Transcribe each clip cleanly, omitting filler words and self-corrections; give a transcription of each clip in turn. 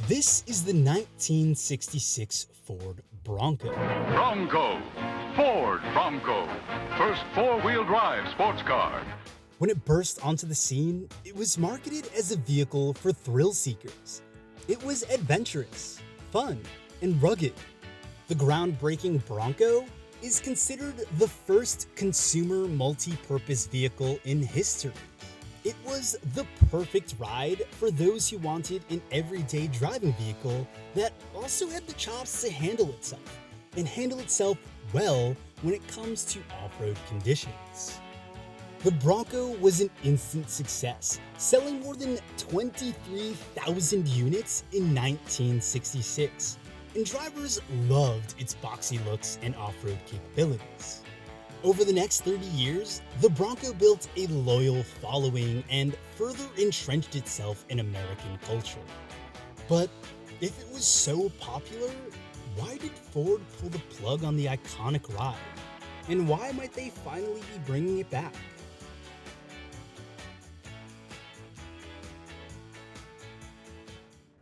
This is the 1966 Ford Bronco. Bronco. Ford Bronco. First four-wheel drive sports car. When it burst onto the scene, it was marketed as a vehicle for thrill seekers. It was adventurous, fun, and rugged. The groundbreaking Bronco is considered the first consumer multi-purpose vehicle in history. It was the perfect ride for those who wanted an everyday driving vehicle that also had the chops to handle itself, and handle itself well when it comes to off-road conditions. The Bronco was an instant success, selling more than 23,000 units in 1966, and drivers loved its boxy looks and off-road capabilities. Over the next 30 years, the Bronco built a loyal following and further entrenched itself in American culture. But if it was so popular, why did Ford pull the plug on the iconic ride? And why might they finally be bringing it back?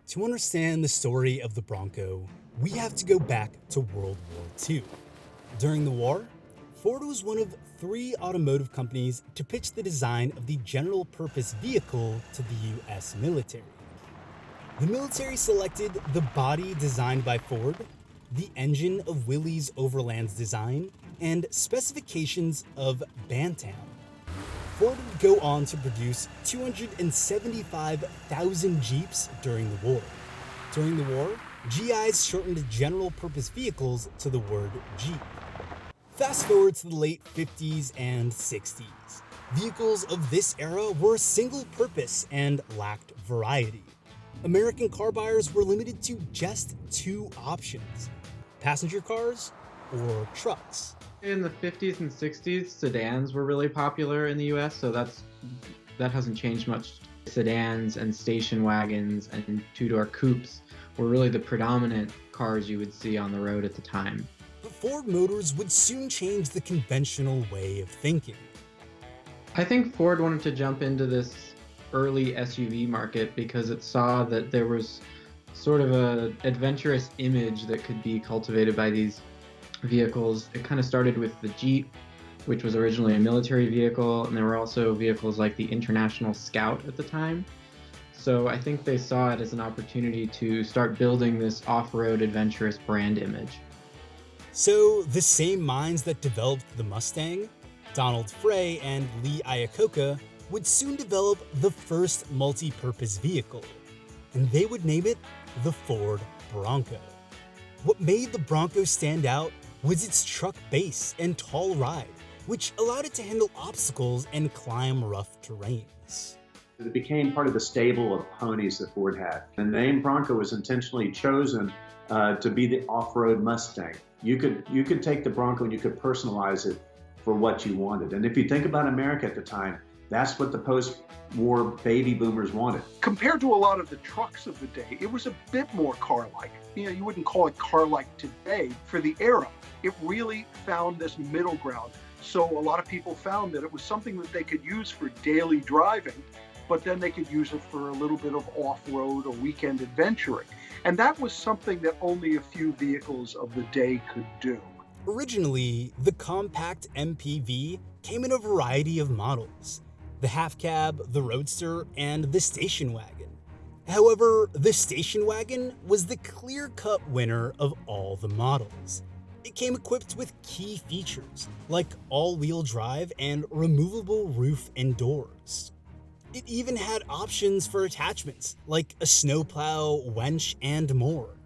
To understand the story of the Bronco, we have to go back to World War II. During the war, Ford was one of 3 automotive companies to pitch the design of the general-purpose vehicle to the US military. The military selected the body designed by Ford, the engine of Willys Overland's design, and specifications of Bantam. Ford would go on to produce 275,000 Jeeps during the war. During the war, GIs shortened general-purpose vehicles to the word Jeep. Fast forward to the late 50s and 60s. Vehicles of this era were single-purpose and lacked variety. American car buyers were limited to just 2 options: passenger cars or trucks. In the 50s and 60s, sedans were really popular in the US, so that hasn't changed much. Sedans and station wagons and two-door coupes were really the predominant cars you would see on the road at the time. But Ford Motors would soon change the conventional way of thinking. I think Ford wanted to jump into this early SUV market because it saw that there was sort of an adventurous image that could be cultivated by these vehicles. It kind of started with the Jeep, which was originally a military vehicle, and there were also vehicles like the International Scout at the time. So I think they saw it as an opportunity to start building this off-road adventurous brand image. So the same minds that developed the Mustang, Donald Frey and Lee Iacocca, would soon develop the first multi-purpose vehicle, and they would name it the Ford Bronco. What made the Bronco stand out was its truck base and tall ride, which allowed it to handle obstacles and climb rough terrains. It became part of the stable of ponies that Ford had. The name Bronco was intentionally chosen to be the off-road Mustang. You could take the Bronco and you could personalize it for what you wanted. And if you think about America at the time, that's what the post-war baby boomers wanted. Compared to a lot of the trucks of the day, it was a bit more car-like. You wouldn't call it car-like today. For the era, it really found this middle ground. So a lot of people found that it was something that they could use for daily driving, but then they could use it for a little bit of off-road or weekend adventuring. And that was something that only a few vehicles of the day could do. Originally, the compact MPV came in a variety of models: the half cab, the roadster, and the station wagon. However, the station wagon was the clear-cut winner of all the models. It came equipped with key features like all-wheel drive and removable roof and doors. It even had options for attachments like a snowplow, winch, and more.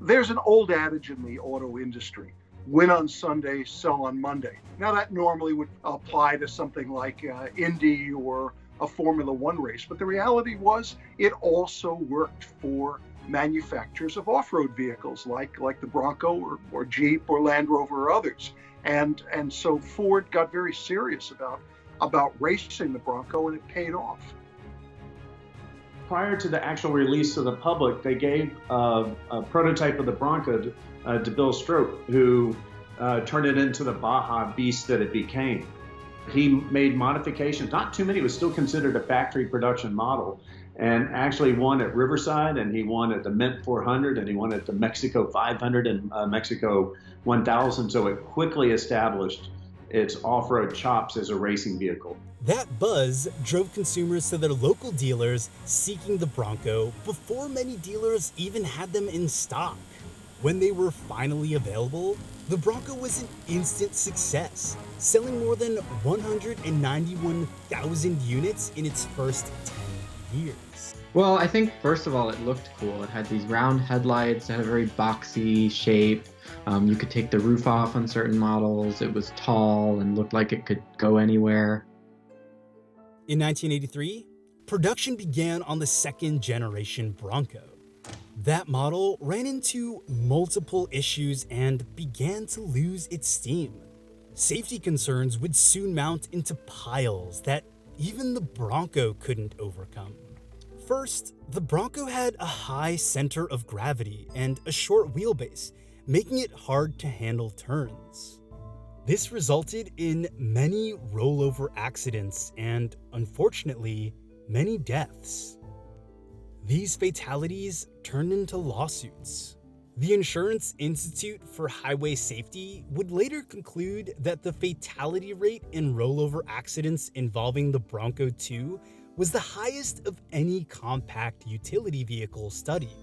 There's an old adage in the auto industry: win on Sunday, sell on Monday. Now that normally would apply to something like Indy or a Formula One race, but the reality was it also worked for manufacturers of off-road vehicles like the Bronco or Jeep or Land Rover or others. And so Ford got very serious about racing the Bronco, and it paid off. Prior to the actual release to the public, they gave a prototype of the Bronco to Bill Strope, who turned it into the Baja beast that it became. He made modifications, not too many, it was still considered a factory production model, and actually won at Riverside, and he won at the Mint 400, and he won at the Mexico 500 and Mexico 1000. So it quickly established its off-road chops as a racing vehicle. That buzz drove consumers to their local dealers seeking the Bronco before many dealers even had them in stock. When they were finally available, the Bronco was an instant success, selling more than 191,000 units in its first 10 years. Well, I think first of all, it looked cool. It had these round headlights, it had a very boxy shape. You could take the roof off on certain models. It was tall and looked like it could go anywhere. In 1983, production began on the second generation Bronco. That model ran into multiple issues and began to lose its steam. Safety concerns would soon mount into piles that even the Bronco couldn't overcome. First, the Bronco had a high center of gravity and a short wheelbase, making it hard to handle turns. This resulted in many rollover accidents and, unfortunately, many deaths. These fatalities turned into lawsuits. The Insurance Institute for Highway Safety would later conclude that the fatality rate in rollover accidents involving the Bronco II was the highest of any compact utility vehicle studied.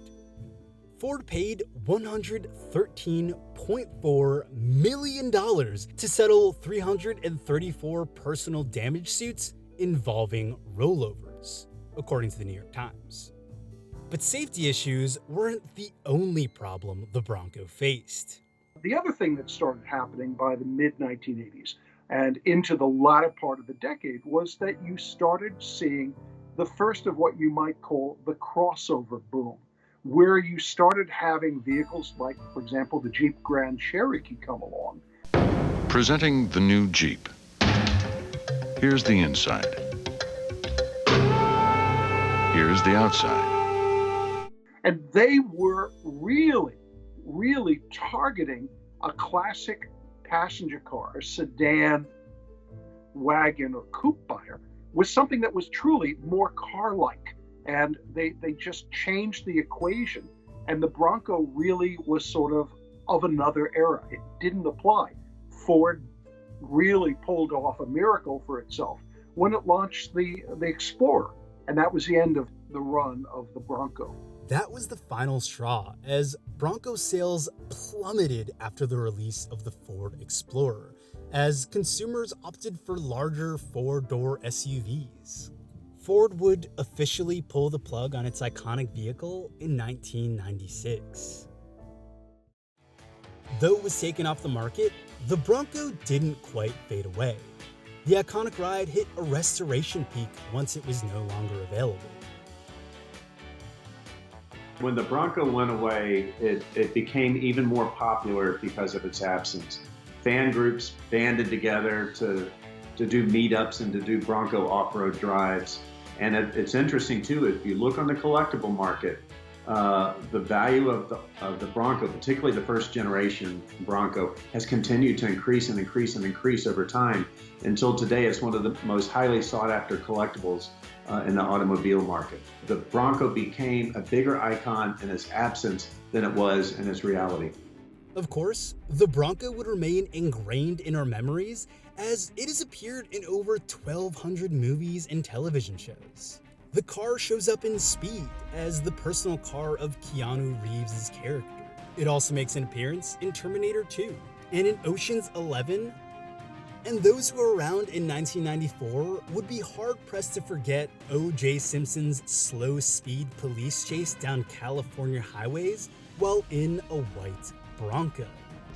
Ford paid $113.4 million to settle 334 personal damage suits involving rollovers, according to the New York Times. But safety issues weren't the only problem the Bronco faced. The other thing that started happening by the mid-1980s and into the latter part of the decade was that you started seeing the first of what you might call the crossover boom, where you started having vehicles like, for example, the Jeep Grand Cherokee come along. Presenting the new Jeep. Here's the inside. Here's the outside. And they were really targeting a classic passenger car, a sedan, wagon, or coupe buyer, with something that was truly more car-like. And they just changed the equation. And the Bronco really was sort of another era. It didn't apply. Ford really pulled off a miracle for itself when it launched the Explorer. And that was the end of the run of the Bronco. That was the final straw, as Bronco sales plummeted after the release of the Ford Explorer, as consumers opted for larger four-door SUVs. Ford would officially pull the plug on its iconic vehicle in 1996. Though it was taken off the market, the Bronco didn't quite fade away. The iconic ride hit a restoration peak once it was no longer available. When the Bronco went away, it became even more popular because of its absence. Fan groups banded together to do meetups and to do Bronco off-road drives. And it's interesting too, if you look on the collectible market, the value of the Bronco, particularly the first generation Bronco, has continued to increase and increase and increase over time until today it's one of the most highly sought after collectibles in the automobile market. The Bronco became a bigger icon in its absence than it was in its reality. Of course, the Bronco would remain ingrained in our memories as it has appeared in over 1,200 movies and television shows. The car shows up in Speed as the personal car of Keanu Reeves' character. It also makes an appearance in Terminator 2 and in Ocean's 11. And those who were around in 1994 would be hard-pressed to forget O.J. Simpson's slow speed police chase down California highways while in a white Bronco.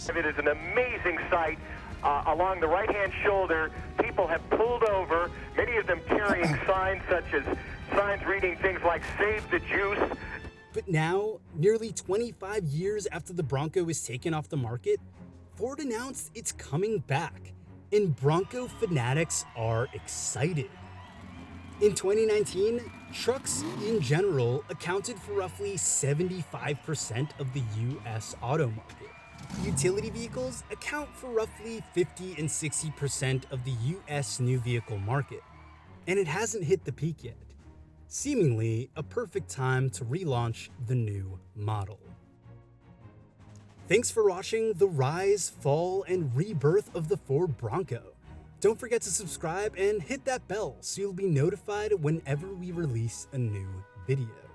It is an amazing sight. Along the right-hand shoulder, people have pulled over, many of them carrying signs such as signs reading things like "Save the Juice." But now, nearly 25 years after the Bronco was taken off the market, Ford announced it's coming back, and Bronco fanatics are excited. In 2019, trucks in general accounted for roughly 75% of the US auto market. Utility vehicles account for roughly 50 and 60% of the US new vehicle market, and it hasn't hit the peak yet. seemingly a perfect time to relaunch the new model. Thanks for watching the rise, fall, and rebirth of the Ford Bronco. Don't forget to subscribe and hit that bell so you'll be notified whenever we release a new video.